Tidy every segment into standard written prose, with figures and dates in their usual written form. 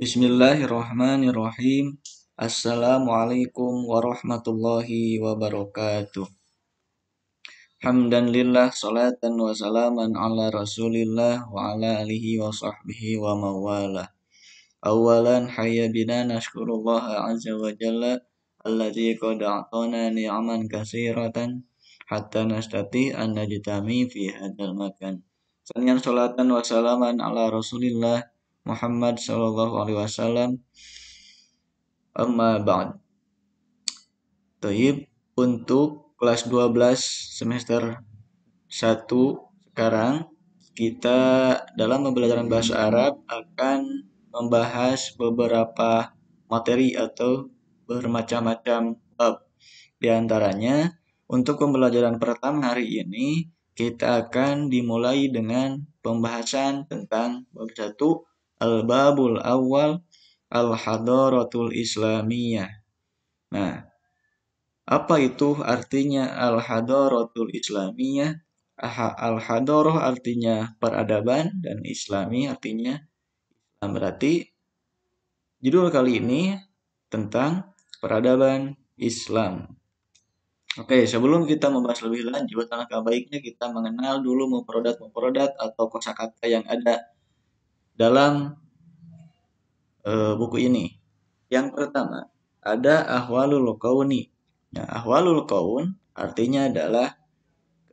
Bismillahirrahmanirrahim. Assalamualaikum warahmatullahi wabarakatuh. Hamdan lillah, salatan wa salaman ala rasulillah wa ala alihi wa sahbihi wa mawalah. Awalan hayya bina nashkurullaha azza wa jalla alladzi qad a'tana ni'aman katsiratan hatta nastati an najtami fi hadzal makan. Saniyan salatan wa salaman ala rasulillah Muhammad sallallahu alaihi wasallam. Amma ba'd. Taib, untuk kelas 12 semester 1 sekarang kita dalam pembelajaran bahasa Arab akan membahas beberapa materi atau bermacam-macam bab. Di antaranya, untuk pembelajaran pertama hari ini kita akan dimulai dengan pembahasan tentang bab 1 Al-Babul Awal Al-Hadaratul Islamiyah. Nah, apa itu artinya Al-Hadaratul Islamiyah? Al-Hadarah artinya peradaban dan Islami artinya Islam. Berarti judul kali ini tentang peradaban Islam. Oke, sebelum kita membahas lebih lanjut, alangkah baiknya kita mengenal dulu mufradat atau kosakata yang ada dalam buku ini. Yang pertama, ada ahwalul kauni. Nah, ahwalul kaun artinya adalah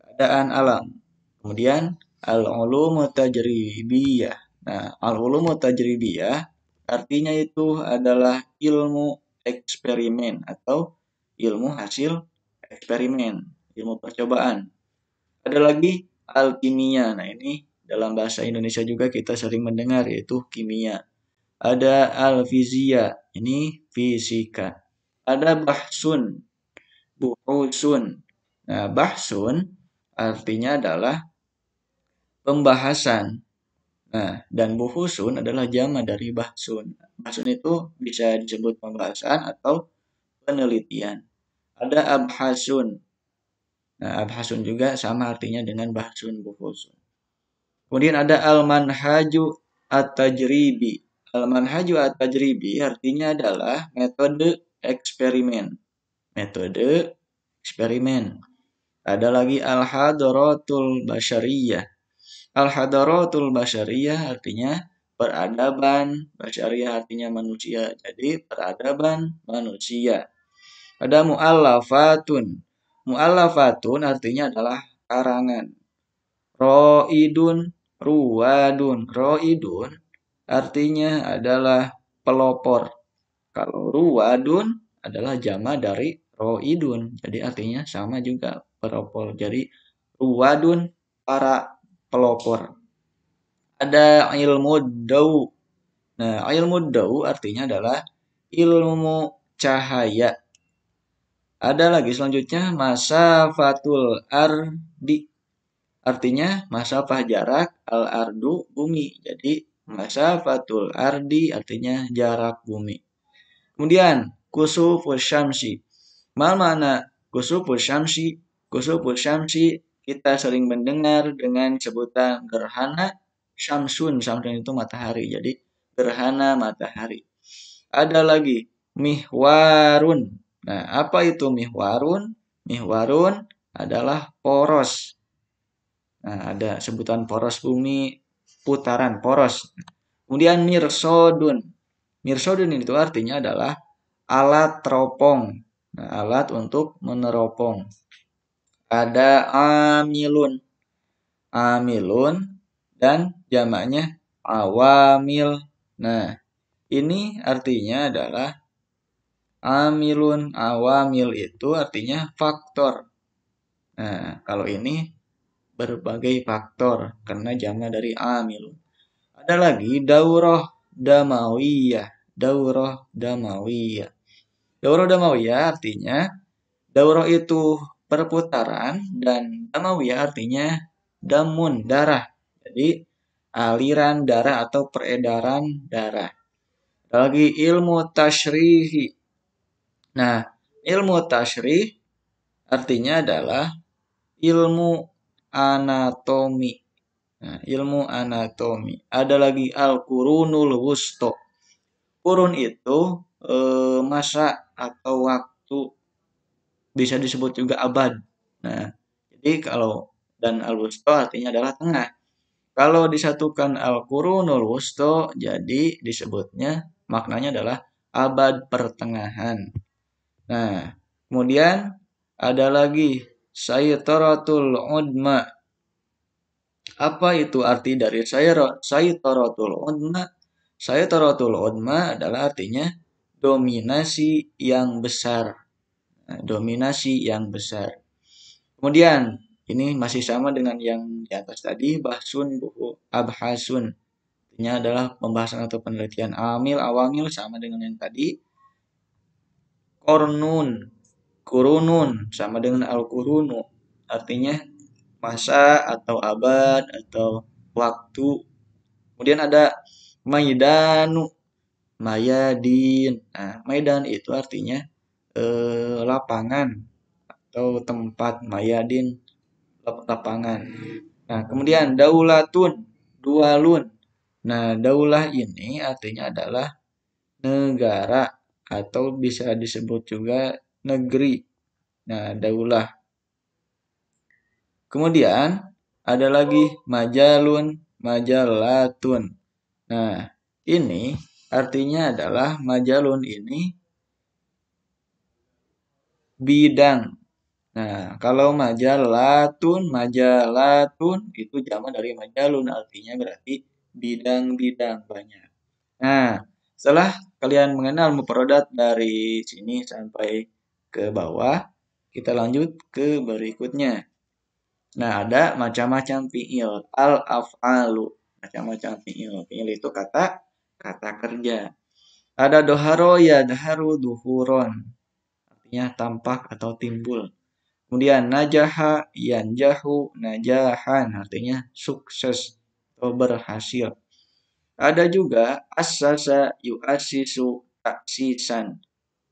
keadaan alam. Kemudian al-ulumu tajribiyah. Nah, al-ulumu tajribiyah artinya itu adalah ilmu eksperimen atau ilmu hasil eksperimen, ilmu percobaan. Ada lagi alkimia. Nah, ini dalam bahasa Indonesia juga kita sering mendengar, yaitu kimia. Ada al-fizia, ini fisika. Ada bahsun, buhusun. Nah, bahsun artinya adalah pembahasan. Nah, dan buhusun adalah jama dari bahsun. Bahsun itu bisa disebut pembahasan atau penelitian. Ada abhasun. Nah, abhasun juga sama artinya dengan bahsun, buhusun. Kemudian ada al-manhaju at-tajribi. Al-manhaju at-tajribi artinya adalah metode eksperimen. Metode eksperimen. Ada lagi al-hadaratul basyariyah. Al-hadaratul basyariyah artinya peradaban, basyariyah artinya manusia. Jadi peradaban manusia. Ada mu'allafatun. Mu'allafatun artinya adalah karangan. Ro'idun, ruwadun. Ro'idun artinya adalah pelopor. Kalau ruwadun adalah jama dari ro'idun. Jadi artinya sama juga, pelopor. Jadi ruwadun, para pelopor. Ada ilmu daw. Nah, ilmu daw artinya adalah ilmu cahaya. Ada lagi selanjutnya masafatul ardi. Artinya masafah jarak, al-ardu bumi. Jadi masafatul ardi artinya jarak bumi. Kemudian kusufus syamsi. Mana kusufus syamsi? Kusufus syamsi kita sering mendengar dengan sebutan gerhana syamsun. Syamsun itu matahari. Jadi gerhana matahari. Ada lagi mihwarun. Nah, apa itu mihwarun? Mihwarun adalah poros. Nah, ada sebutan poros bumi, putaran poros. Kemudian mirsodun. Mirsodun itu artinya adalah alat teropong. Nah, alat untuk meneropong. Ada amilun. Amilun dan jamaknya awamil. Nah, ini artinya adalah amilun, awamil itu artinya faktor. Nah, kalau ini berbagai faktor karena jama dari amilun. Ada lagi daurah damawiyah. Daurah damawiyah. Daurah damawiyah artinya daurah itu perputaran dan damawiyah artinya damun, darah. Jadi aliran darah atau peredaran darah. Ada lagi ilmu tasyrihi. Nah, ilmu tasyrih artinya adalah ilmu anatomi. Nah, ilmu anatomi. Ada lagi al-qurunul wusto. Kurun itu masa atau waktu, bisa disebut juga abad. Nah, jadi kalau dan al-wusta artinya adalah tengah. Kalau disatukan al-qurunul wusta jadi disebutnya maknanya adalah abad pertengahan. Nah, kemudian ada lagi saytaratul udma. Apa itu arti dari saytaratul udma? Saytaratul udma adalah artinya dominasi yang besar. Nah, dominasi yang besar. Kemudian ini masih sama dengan yang di atas tadi, bahsun buhu abhasun. Artinya adalah pembahasan atau penelitian. Awamil sama dengan yang tadi. Kornun, kurunun sama dengan al-kurunu. Artinya masa atau abad atau waktu. Kemudian ada maidanu, mayadin. Nah, maidan itu artinya lapangan atau tempat, mayadin lapangan. Nah, kemudian daulatun, dualun. Nah, daulah ini artinya adalah negara atau bisa disebut juga negeri. Nah, daulah. Kemudian ada lagi majalun, majalatun. Nah, ini artinya adalah majalun ini bidang. Nah, kalau majalatun itu jamak dari majalun, artinya berarti bidang-bidang banyak. Nah, setelah kalian mengenal mufradat dari sini sampai ke bawah, kita lanjut ke berikutnya. Nah, ada macam-macam fiil, al-af'alu, macam-macam fiil. Fiil itu kata kerja. Ada doharo ya daharu duhuron, artinya tampak atau timbul. Kemudian najaha yanjahu najahan, artinya sukses atau berhasil. Ada juga asasa yu'asisu taksisan,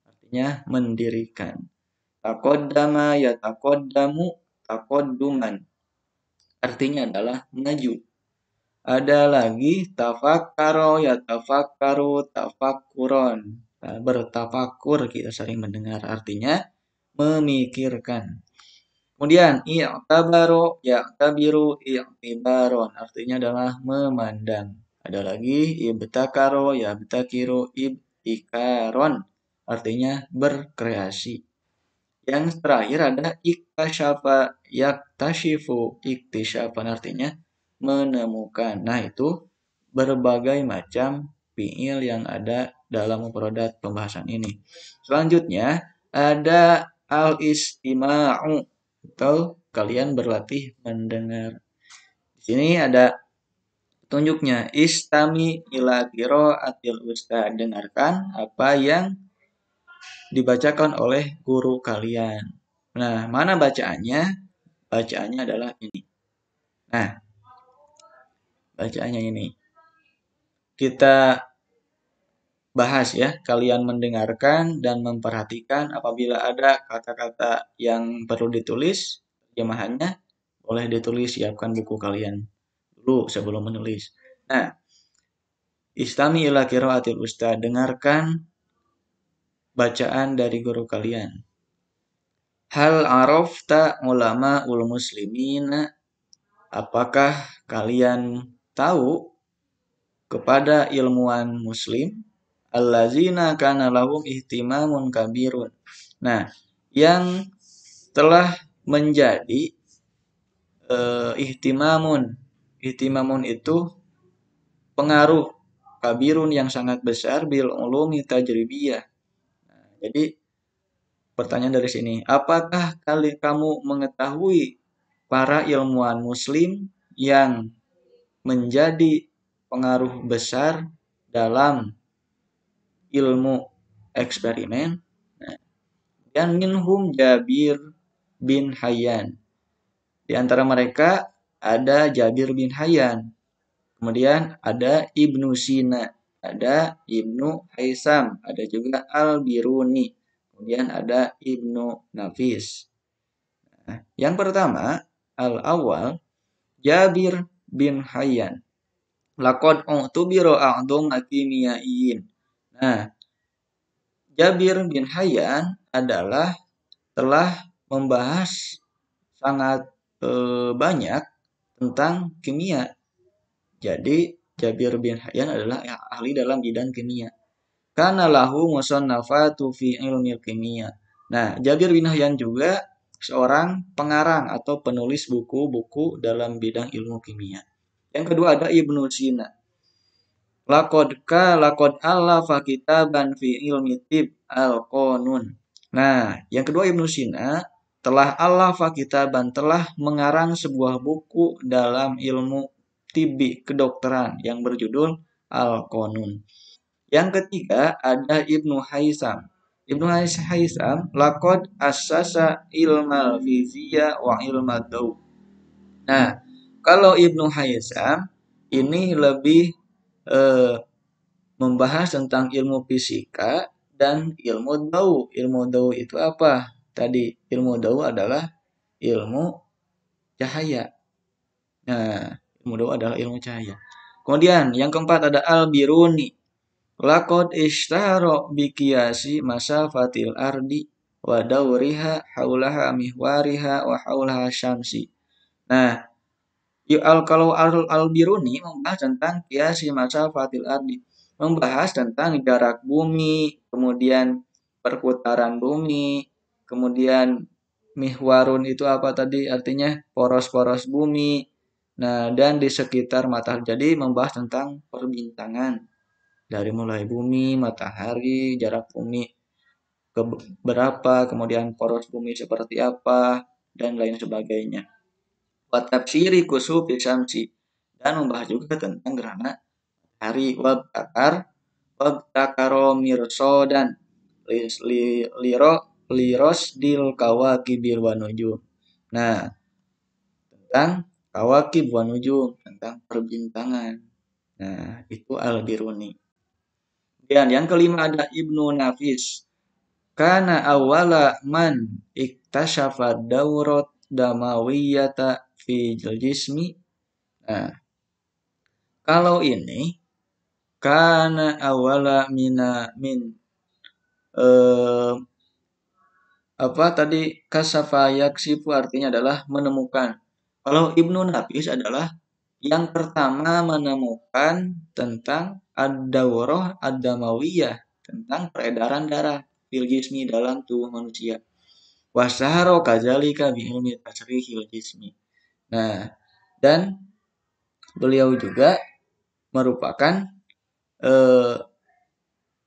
artinya mendirikan. Taqaddama yataqaddamu taqadduman, artinya adalah maju. Ada lagi tafakkaro yatafakkaru tafakkuron. Nah, bertafakur kita sering mendengar, artinya memikirkan. Kemudian i'tabaro ya'tabiru i'tibaron, artinya adalah memandang. Ada lagi ibtakaro yabtakiru ibtikaron, artinya berkreasi. Yang terakhir ada iktasyafa yaktashifu iktisyafan, artinya menemukan. Nah, itu berbagai macam fiil yang ada dalam mufradat pembahasan ini. Selanjutnya ada al-istima'u atau kalian berlatih mendengar. Di sini ada petunjuknya, istami ila qiraatil ustaz, dengarkan apa yang dibacakan oleh guru kalian. Nah, mana bacaannya? Bacaannya adalah ini. Nah, bacaannya ini. Kita bahas ya, kalian mendengarkan dan memperhatikan apabila ada kata-kata yang perlu ditulis, terjemahannya boleh ditulis, siapkan buku kalian dulu sebelum menulis. Nah, istami ila qiraatil ustaz, dengarkan bacaan dari guru kalian. Hal arafta ulama ul muslimina, apakah kalian tahu kepada ilmuwan muslim allazina kana lahum ihtimamun kabirun. Nah, yang telah menjadi ihtimamun. Ihtimamun itu pengaruh kabirun yang sangat besar bil ulumi tajribiyah. Nah, jadi pertanyaan dari sini, apakah kamu mengetahui para ilmuwan muslim yang menjadi pengaruh besar dalam ilmu eksperimen? Nah, dan minhum Jabir bin Hayyan. Di antara mereka ada Jabir bin Hayyan. Kemudian ada Ibnu Sina, ada Ibnu Haisam, ada juga Al-Biruni. Kemudian ada Ibnu Nafis. Nah, yang pertama, al-awwal, Jabir bin Hayyan. Laqad u'tubira a'dhama kimiyaiyin. Nah, Jabir bin Hayyan adalah telah membahas sangat banyak tentang kimia. Jadi Jabir bin Hayyan adalah ahli dalam bidang kimia. Kana lahu musannafatu fi ilmi kimia. Nah, Jabir bin Hayyan juga seorang pengarang atau penulis buku-buku dalam bidang ilmu kimia. Yang kedua ada Ibnu Sina. Laqad allafa kitaban fi ilmi tib al-qanun. Nah, yang kedua Ibnu Sina telah allafa kitaban, telah mengarang sebuah buku dalam ilmu tibi kedokteran yang berjudul Al-Qanun. Yang ketiga ada Ibnu Haisam. Ibnu Haisam laqad assasa ilmal fizia wa ilmad daw. Nah, kalau Ibnu Haisam ini lebih eh, membahas tentang ilmu fisika dan ilmu daw. Ilmu daw itu apa? Tadi ilmu daw adalah ilmu cahaya. Nah, ilmu daw adalah ilmu cahaya. Kemudian yang keempat ada Al-Biruni. Laqad ishtahara bi qiyasi masafatil ardi wa dawriha haulaha mihwariha wa haulaha syamsi. Nah, kalau Al-Biruni membahas tentang qiyasi masafatil ardi, membahas tentang jarak bumi, kemudian perputaran bumi, kemudian mihwarun itu apa tadi? Artinya poros-poros bumi. Nah, dan di sekitar matahari. Jadi membahas tentang perbintangan dari mulai bumi, matahari, jarak bumi ke berapa, kemudian poros bumi seperti apa, dan lain sebagainya. Watafsiri kusufi syamsi, dan membahas juga tentang gerhana hari wabtakaro mirsodan liros dil kawakibil wanujum. Nah, tentang kawakib wanujum, tentang perbintangan. Nah, itu Al-Biruni. Dan yang kelima ada Ibnu Nafis. Kana awala man iktashafa daurat damawiyata fi jismi. Nah, kalau ini kana awala min eh, apa tadi kasafa yaksifu artinya adalah menemukan. Kalau Ibnu Nafis adalah yang pertama menemukan tentang ad-daurah ad-damawiyah, tentang peredaran darah fil jismi dalam tubuh manusia. Wasaharo kadzalika bi ilmi tasrihil jismi. Nah, dan beliau juga merupakan eh,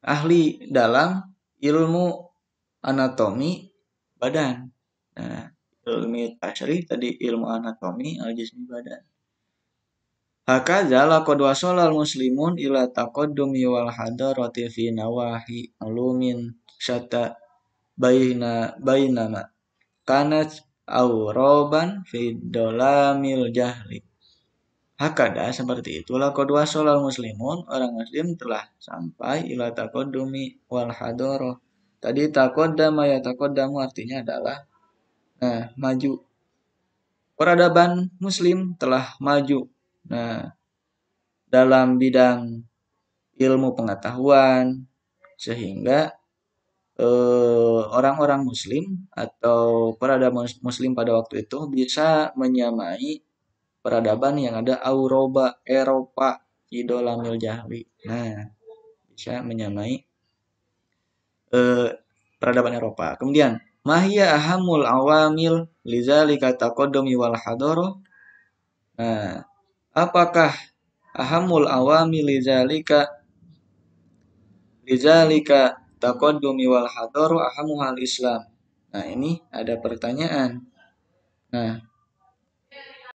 ahli dalam ilmu anatomi badan. Nah, ilmu tasrih tadi ilmu anatomi al-jismi badan. Hakadza laqad wasala al-muslimun ila taqaddumi wal hadarati fi nawahi alumin syata bainama kanat auraban fi dolamil jahli. Hakada seperti itu laqad wasala al-muslimun, orang muslim telah sampai ila taqaddumi wal hadarah. Tadi taqaddama ya taqaddamu artinya adalah maju. Peradaban muslim telah maju. Nah, dalam bidang ilmu pengetahuan sehingga orang-orang muslim atau peradaban muslim pada waktu itu bisa menyamai peradaban yang ada Eropa idolamil jahli. Nah, bisa menyamai peradaban Eropa. Kemudian mahia ahamul awamil lizalika taqaddumi wal hadara. Nah, apakah ahamul awamil lizalika taqaddumi wal hadaru ahamu hal Islam. Nah, ini ada pertanyaan. Nah,